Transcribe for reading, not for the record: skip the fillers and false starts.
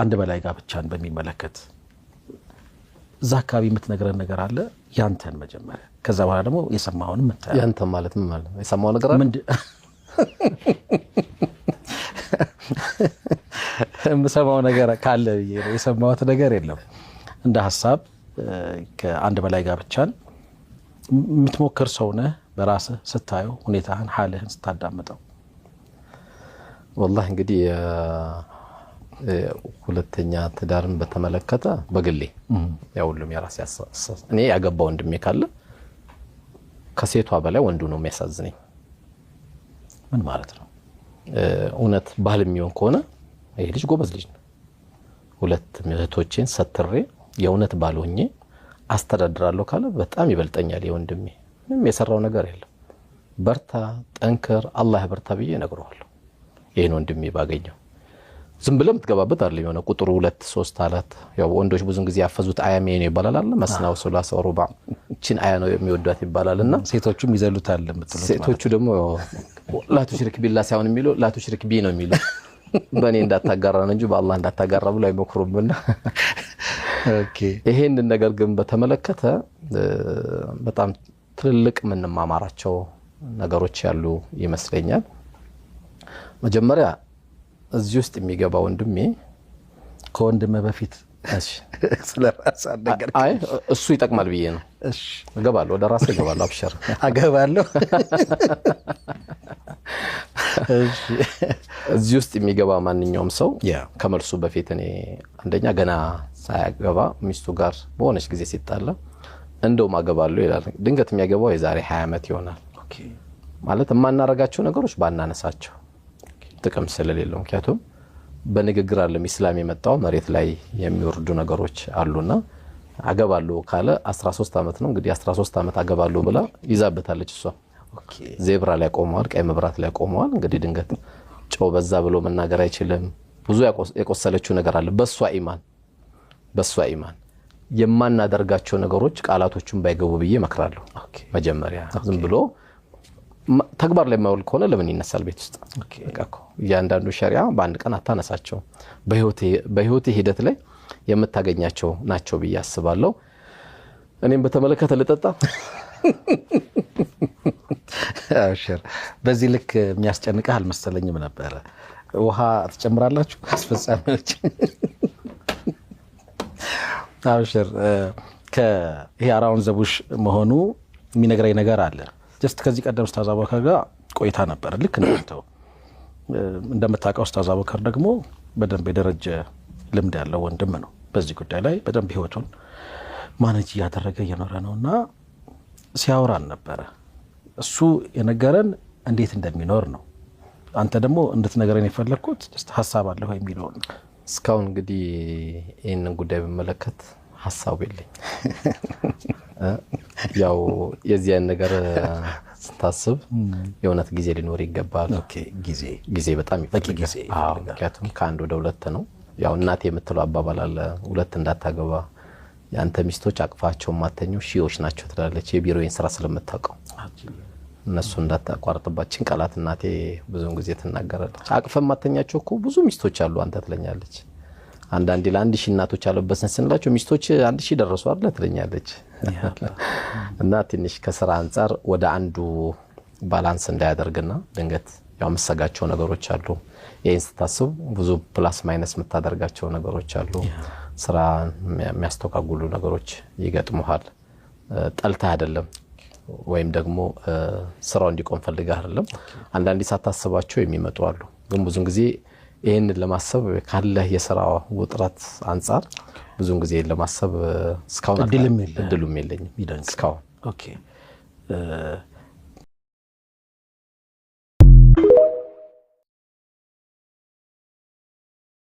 አንድ በላይ ጋብቻን በሚመለከት እዛ አካባቢ የምትነግረን ነገር አለ ያንተን መጀመሪያ ከዛ በኋላ ደግሞ የሰማውን መጣ ያንተ ማለት ምን ማለት ነው የሰማው ነገር አለ የምሰማው ነገር ካለ የሰማሁት ነገር የለም እንደ ሐሳብ ከአንድ በላይ ጋብቻን የምትሞክር ሰው ነህ በራስህ ስታየው ሁኔታህን ሐልህን ስታዳምጠው والله እንግዲህ ሁለተኛ ትዳርን በተመለከተ በግሌ ያው ሁሉም የራስ ያሳሰ እኔ ያገባው ወንድሜ ካለ ከሴቷ በላይ ወንዱ ነው የሚያሳዝነኝ ምን ማለት ነው እውነት ባህል የሚሆን ከሆነ ይሄ ልጅ ጎበዝ ልጅ ነው ሁለት እህቶቼን ሰትሬ የእውነት ባልሆኜ አስተዳድራለሁ ካለ በጣም ይበልጠኛል የወንድሜ ምንም የሰራው ነገር የለም በርታ ጠንከር አላህ በርታ ብዬ ነግረዋለሁ ይሄን ወንድሜ ባገኘው ዝም ብለም ትገባበት አይደል የሆነ ቁጥሩ 2 3 4 ያው ወንዶች ብዙን ጊዜ ያፈዙት አያሜ ነው ይባላል አይደል መስናው ሱላስ ወሩባ እቺን አያ ነው የሚወዷት ይባላልና ሴቶቹም ይዘሉታል የምትሉት ሴቶቹ ደግሞ ላቱ ሽርክ ቢላ ሳይሆን የሚሉ ላቱ ሽርክ ቢ ነው የሚሉ በእኔ እንዳታጋራ ነው እንጂ በአላህ እንዳታጋራ ብሎ አይመክሩምና ኦኬ ይሄን ነገር ግን በተመለከተ በጣም ትልልቅ ምን ማማራቸው ነገሮች ያሉ ይመስለኛል መጀመሪያ እዚህ ውስጥ የሚገባው ወንድሜ ከወንድሜ በፊት እሺ ስለራስ ነገር አይ እሱ ይጠቅማል ብዬ ነው እሺ እገባለሁ ወደ ራሴ እገባለሁ አብሽር አገባለሁ እሺ እዚህ ውስጥ የሚገባ ማንኛውም ሰው ከመልሱ በፊት እኔ አንደኛ ገና ሳያገባ ሚስቱ ጋር በሆነች ጊዜ ሲጣላ እንደው ማገባለሁ ይላል ድንገት የሚያገባው የዛሬ 20 ዓመት ይሆናል ኦኬ ማለት ማናረጋቸው ነገሮች ባናነሳቸው ጥቅም ስለሌለው ምክንያቱም በንግግር አለም እስላም የመጣው መሬት ላይ የሚወርዱ ነገሮች አሉና አገባለሁ ካለ 13 ዓመት ነው እንግዲህ 13 ዓመት አገባለሁ ብላ ይዛበታለች እሷ ኦኬ ዜብራ ላይ ቆመዋል ቀይ መብራት ላይ ቆመዋል እንግዲህ ድንገት ጮ በዛ ብሎ መናገር አይችልም ብዙ የቆሰለችው ነገር አለ በሷ ኢማን የማናደርጋቸው ነገሮች ቃላቶቹን ባይገቡ ብዬ መክራለሁ መጀመሪያ ዝም ብሎ ተግባር ላይ ማውል ከሆነ ለምን ይነሳል ቤት ውስጥ በቃ ያንዳንዱ ሸሪዓ በአንድ ቀን አታነሳቸው በህይወቴ ሂደት ላይ የምታገኛቸው ናቸው ብዬ አስባለሁ እኔም በተመለከተ ልጠጣ አሽር በዚህ ልክ የሚያስጨንቀህ አልመሰለኝም ነበር ውሃ ተጨምራላችሁ አስፈጻሚዎች አሽር ከይሄ አራውን ዘቡሽ መሆኑ የሚነግረኝ ነገር አለ ጀስት ከዚህ ቀደም ኡስታዝ አቡበከር ጋር ቆይታ ነበር ልክ እንደተው እንደምታውቀው ኡስታዝ አቡበከር ደግሞ በደንብ የደረጀ ልምድ ያለው ወንድም ነው በዚህ ጉዳይ ላይ በደንብ ህይወቱን ማኔጅ ያደረገ የኖረ ነውና ሲያወራን ነበር እሱ የነገረን እንዴት እንደሚኖር ነው አንተ ደግሞ እንድትነገረን የፈለኩት ጀስት ሐሳብ አለ ወይ የሚለው እስካሁን እንግዲህ ይሄንን ጉዳይ በመለከት ሐሳብ የለኝ ያው የዚያን ነገር ስታስብ የእውነት ጊዜ ሊኖር ይገባል ኦኬ ጊዜ በጣም ይፈልጋል አዎ ምክንያቱም ከአንድ ወደ ሁለት ነው ያው እናቴ የምትለው አባባል አለ ሁለት እንዳታገባ ያንተ ሚስቶች አቅፋቸው ማተኛው ሺዎች ናቸው ትላለች የቢሮዬን ስራ ስለምታውቀው እነሱ እንዳታቋርጥባችን ቃላት እናቴ ብዙውን ጊዜ ትናገራለች አቅፈም ማተኛቸው እኮ ብዙ ሚስቶች አሉ አንተ ትለኛለች አንዳንዴ ለአንድ ሺህ እናቶች አለበሰን ስንላቸው ሚስቶች 1000 ደረሱ አይደል ትለኛለች እና ትንሽ ከስራ አንፃር ወደ አንዱ ባላንስ እንዳያደርግና ድንገት ያው መሰጋቸው ነገሮች አሉ ይሄን ስታስብ ብዙ ፕላስ ማይነስ መታደርጋቸው ነገሮች አሉ ስራ የሚያስተካክሉ ነገሮች ይገጥሙሃል ጠልታ አይደለም ወይም ደግሞ ስራው እንዲቆም ፈልጋ አይደለም አንዳንዴ ሳታስባቸው የሚመጡ አሉ ግን ብዙን ጊዜ ይሄን ለማሰብ ካለ የሥራው ውጥረት አንፃር ብዙን ጊዜ ለማሰብ እስካሁን እድሉም የለኝም እስካሁን ኦኬ